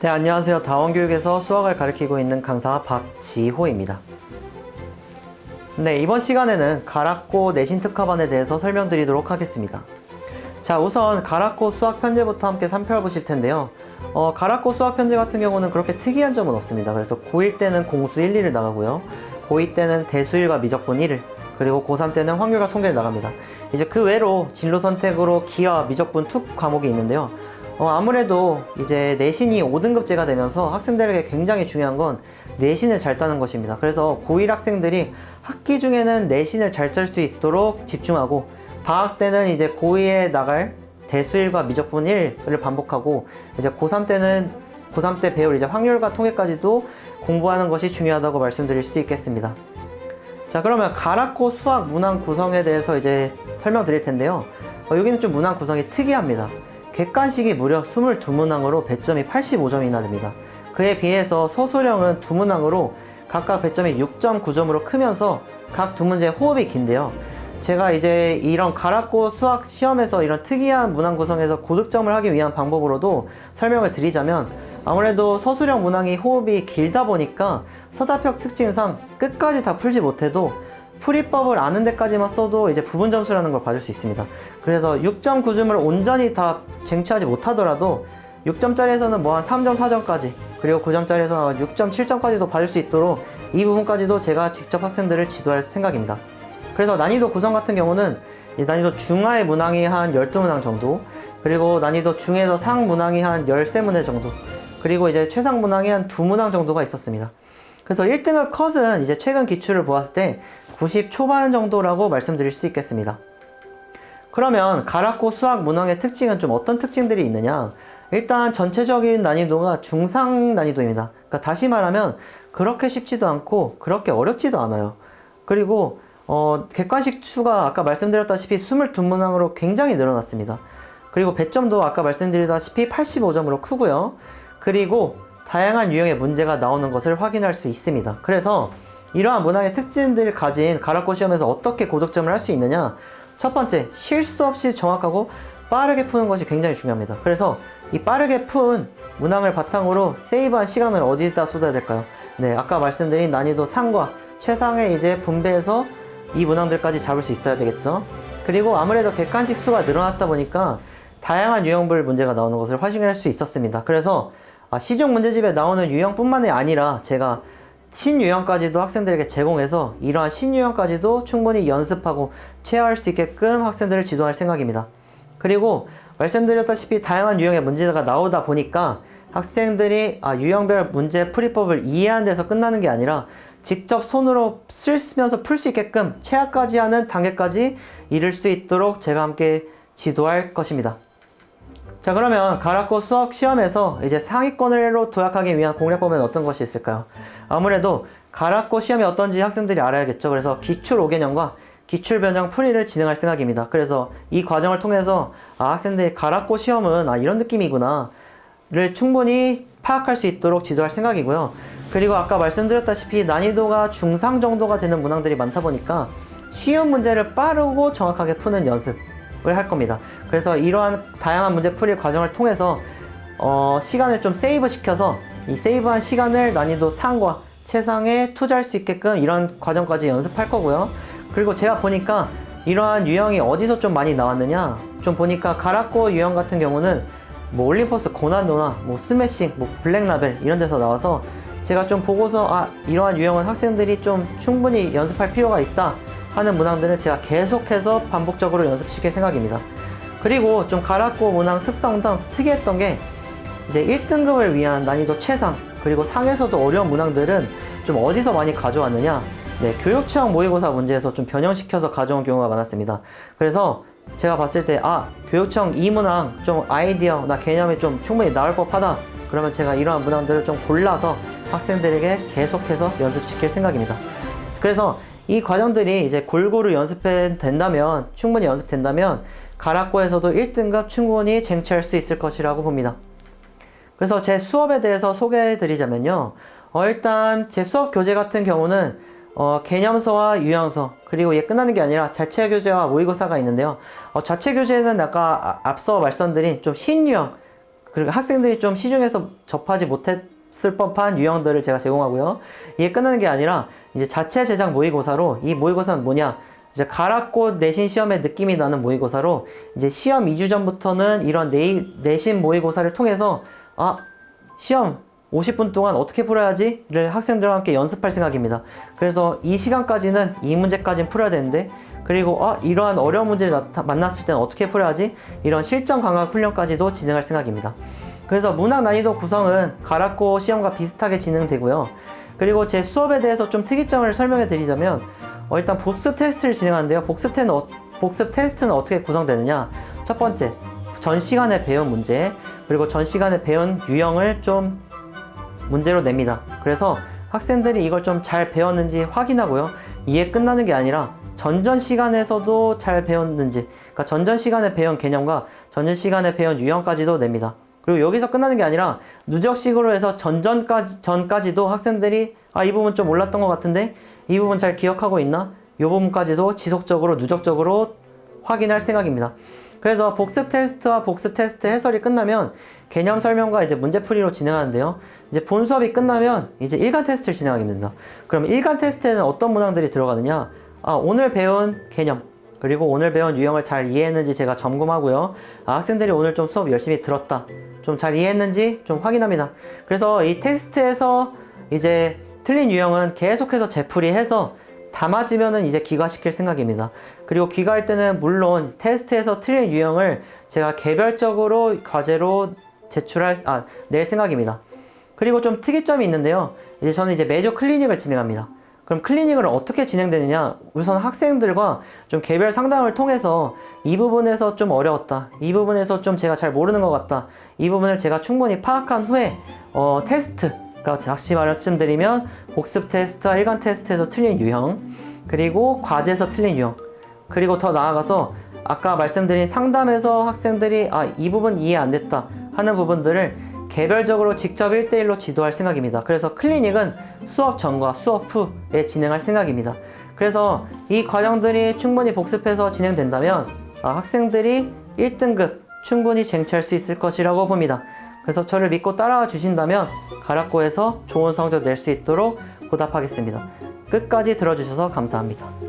네, 안녕하세요. 다원교육에서 수학을 가르치고 있는 강사 박지호입니다. 네, 이번 시간에는 가락고 내신 특화반에 대해서 설명드리도록 하겠습니다. 자, 우선 가락고 수학 편제부터 함께 살펴보실 텐데요. 가락고 수학 편제 같은 경우는 그렇게 특이한 점은 없습니다. 그래서 고1 때는 공수 1, 2를 나가고요. 고2 때는 대수 1과 미적분 1을, 그리고 고3 때는 확률과 통계를 나갑니다. 이제 그 외로 진로 선택으로 기하, 미적분 2 과목이 있는데요. 아무래도 이제 내신이 5등급제가 되면서 학생들에게 굉장히 중요한 건 내신을 잘 따는 것입니다. 그래서 고1 학생들이 학기 중에는 내신을 잘 짤 수 있도록 집중하고, 방학 때는 이제 고2에 나갈 대수 1과 미적분 1을 반복하고, 이제 고3 때 배울 이제 확률과 통계까지도 공부하는 것이 중요하다고 말씀드릴 수 있겠습니다. 자, 그러면 가락고 수학 문항 구성에 대해서 이제 설명드릴 텐데요. 여기는 좀 문항 구성이 특이합니다. 객관식이 무려 22문항으로 배점이 85점이나 됩니다. 그에 비해서 서술형은 2문항으로 각각 배점이 6.9점으로 크면서 각 두 문제의 호흡이 긴데요. 제가 이제 이런 가락고 수학 시험에서 이런 특이한 문항 구성에서 고득점을 하기 위한 방법으로도 설명을 드리자면, 아무래도 서술형 문항이 호흡이 길다 보니까 서답형 특징상 끝까지 다 풀지 못해도 풀이법을 아는 데까지만 써도 이제 부분 점수라는 걸 받을 수 있습니다. 그래서 6.9점을 온전히 다 쟁취하지 못하더라도 6점짜리에서는 뭐 한 3점, 4점까지, 그리고 9점짜리에서는 6.7점까지도 받을 수 있도록 이 부분까지도 제가 직접 학생들을 지도할 생각입니다. 그래서 난이도 구성 같은 경우는 이제 난이도 중하의 문항이 한 12문항 정도, 그리고 난이도 중에서 상 문항이 한 13문항 정도, 그리고 이제 최상 문항이 한 2문항 정도가 있었습니다. 그래서 1등급 컷은 이제 최근 기출을 보았을 때 90 초반 정도라고 말씀드릴 수 있겠습니다. 그러면 가락고 수학 문항의 특징은 좀 어떤 특징들이 있느냐? 일단 전체적인 난이도가 중상 난이도입니다. 그러니까 다시 말하면 그렇게 쉽지도 않고 그렇게 어렵지도 않아요. 그리고 객관식 수가 아까 말씀드렸다시피 22문항으로 굉장히 늘어났습니다. 그리고 배점도 아까 말씀드렸다시피 85점으로 크고요. 그리고 다양한 유형의 문제가 나오는 것을 확인할 수 있습니다. 그래서 이러한 문항의 특징들을 가진 가락고 시험에서 어떻게 고득점을 할 수 있느냐? 첫 번째, 실수 없이 정확하고 빠르게 푸는 것이 굉장히 중요합니다. 그래서 이 빠르게 푼 문항을 바탕으로 세이브한 시간을 어디에다 쏟아야 될까요? 네, 아까 말씀드린 난이도 상과 최상의 이제 분배해서 이 문항들까지 잡을 수 있어야 되겠죠. 그리고 아무래도 객관식 수가 늘어났다 보니까 다양한 유형별 문제가 나오는 것을 확인할 수 있었습니다. 그래서 시중 문제집에 나오는 유형뿐만이 아니라 제가 신유형까지도 학생들에게 제공해서 이러한 신유형까지도 충분히 연습하고 체화할 수 있게끔 학생들을 지도할 생각입니다. 그리고 말씀드렸다시피 다양한 유형의 문제가 나오다 보니까 학생들이 유형별 문제 풀이법을 이해하는 데서 끝나는 게 아니라 직접 손으로 쓰면서 풀 수 있게끔 체화까지 하는 단계까지 이룰 수 있도록 제가 함께 지도할 것입니다. 자, 그러면 가락고 수학 시험에서 이제 상위권으로 도약하기 위한 공략법은 어떤 것이 있을까요? 아무래도 가락고 시험이 어떤지 학생들이 알아야겠죠. 그래서 기출 5개념과 기출 변형 풀이를 진행할 생각입니다. 그래서 이 과정을 통해서 학생들이 가락고 시험은 이런 느낌이구나 를 충분히 파악할 수 있도록 지도할 생각이고요. 그리고 아까 말씀드렸다시피 난이도가 중상 정도가 되는 문항들이 많다 보니까 쉬운 문제를 빠르고 정확하게 푸는 연습 을 할 겁니다. 그래서 이러한 다양한 문제 풀이 과정을 통해서 시간을 좀 세이브 시켜서 이 세이브한 시간을 난이도 상과 최상에 투자할 수 있게끔 이런 과정까지 연습할 거고요. 그리고 제가 보니까 이러한 유형이 어디서 좀 많이 나왔느냐, 좀 보니까 가락고 유형 같은 경우는 뭐 올림퍼스 고난도나 뭐 스매싱, 뭐 블랙라벨 이런 데서 나와서 제가 좀 보고서 이러한 유형은 학생들이 좀 충분히 연습할 필요가 있다 하는 문항들을 제가 계속해서 반복적으로 연습시킬 생각입니다. 그리고 좀 가락고 문항 특성상 특이했던 게 이제 1등급을 위한 난이도 최상, 그리고 상에서도 어려운 문항들은 좀 어디서 많이 가져왔느냐? 네, 교육청 모의고사 문제에서 좀 변형시켜서 가져온 경우가 많았습니다. 그래서 제가 봤을 때 교육청 이 문항 좀 아이디어나 개념이 좀 충분히 나올 법하다, 그러면 제가 이러한 문항들을 좀 골라서 학생들에게 계속해서 연습시킬 생각입니다. 그래서 이 과정들이 이제 골고루 연습된다면, 충분히 연습된다면 가락고에서도 1등급 충분히 쟁취할 수 있을 것이라고 봅니다. 그래서 제 수업에 대해서 소개해 드리자면요, 일단 제 수업 교재 같은 경우는 개념서와 유형서, 그리고 이게 끝나는 게 아니라 자체 교재와 모의고사가 있는데요. 자체 교재는 아까 앞서 말씀드린 좀 신유형, 그리고 학생들이 좀 시중에서 접하지 못했을 법한 유형들을 제가 제공하고요. 이게 끝나는 게 아니라 이제 자체 제작 모의고사로, 이 모의고사는 뭐냐? 이제 가락고 내신 시험의 느낌이 나는 모의고사로, 이제 시험 2주 전부터는 이런 내신 모의고사를 통해서 시험 50분 동안 어떻게 풀어야지를 학생들과 함께 연습할 생각입니다. 그래서 이 시간까지는 이 문제까지는 풀어야 되는데, 그리고 이러한 어려운 문제를 만났을 때는 어떻게 풀어야지, 이런 실전 감각 훈련까지도 진행할 생각입니다. 그래서 문학 난이도 구성은 가락고 시험과 비슷하게 진행되고요. 그리고 제 수업에 대해서 좀 특이점을 설명해 드리자면, 일단 복습 테스트를 진행하는데요. 복습 테스트는 어떻게 구성되느냐? 첫 번째, 전 시간에 배운 문제, 그리고 전 시간에 배운 유형을 좀 문제로 냅니다. 그래서 학생들이 이걸 좀 잘 배웠는지 확인하고요. 이에 끝나는 게 아니라 전전 시간에서도 잘 배웠는지, 그러니까 전전 시간에 배운 개념과 전전 시간에 배운 유형까지도 냅니다. 그리고 여기서 끝나는 게 아니라 누적식으로 해서 전까지도 학생들이 이 부분 좀 몰랐던 것 같은데 이 부분 잘 기억하고 있나? 이 부분까지도 지속적으로 누적적으로 확인할 생각입니다. 그래서 복습 테스트와 복습 테스트 해설이 끝나면 개념 설명과 이제 문제풀이로 진행하는데요. 이제 본 수업이 끝나면 이제 일간 테스트를 진행하게 됩니다. 그럼 일간 테스트에는 어떤 문항들이 들어가느냐? 오늘 배운 개념, 그리고 오늘 배운 유형을 잘 이해했는지 제가 점검하고요. 학생들이 오늘 좀 수업 열심히 들었다, 좀 잘 이해했는지 좀 확인합니다. 그래서 이 테스트에서 이제 틀린 유형은 계속해서 재풀이해서 다 맞으면은 이제 기가시킬 생각입니다. 그리고 기가할 때는 물론 테스트에서 틀린 유형을 제가 개별적으로 과제로 낼 생각입니다. 그리고 좀 특이점이 있는데요. 이제 저는 이제 매주 클리닉을 진행합니다. 그럼 클리닉은 어떻게 진행되느냐? 우선 학생들과 좀 개별 상담을 통해서 이 부분에서 좀 어려웠다, 이 부분에서 좀 제가 잘 모르는 것 같다, 이 부분을 제가 충분히 파악한 후에 테스트, 그러니까 다시 말씀드리면 복습 테스트와 일간 테스트에서 틀린 유형, 그리고 과제에서 틀린 유형, 그리고 더 나아가서 아까 말씀드린 상담에서 학생들이 이 부분 이해 안 됐다 하는 부분들을 개별적으로 직접 1대1로 지도할 생각입니다. 그래서 클리닉은 수업 전과 수업 후에 진행할 생각입니다. 그래서 이 과정들이 충분히 복습해서 진행된다면 학생들이 1등급 충분히 쟁취할 수 있을 것이라고 봅니다. 그래서 저를 믿고 따라와 주신다면 가락고에서 좋은 성적 낼 수 있도록 보답하겠습니다. 끝까지 들어주셔서 감사합니다.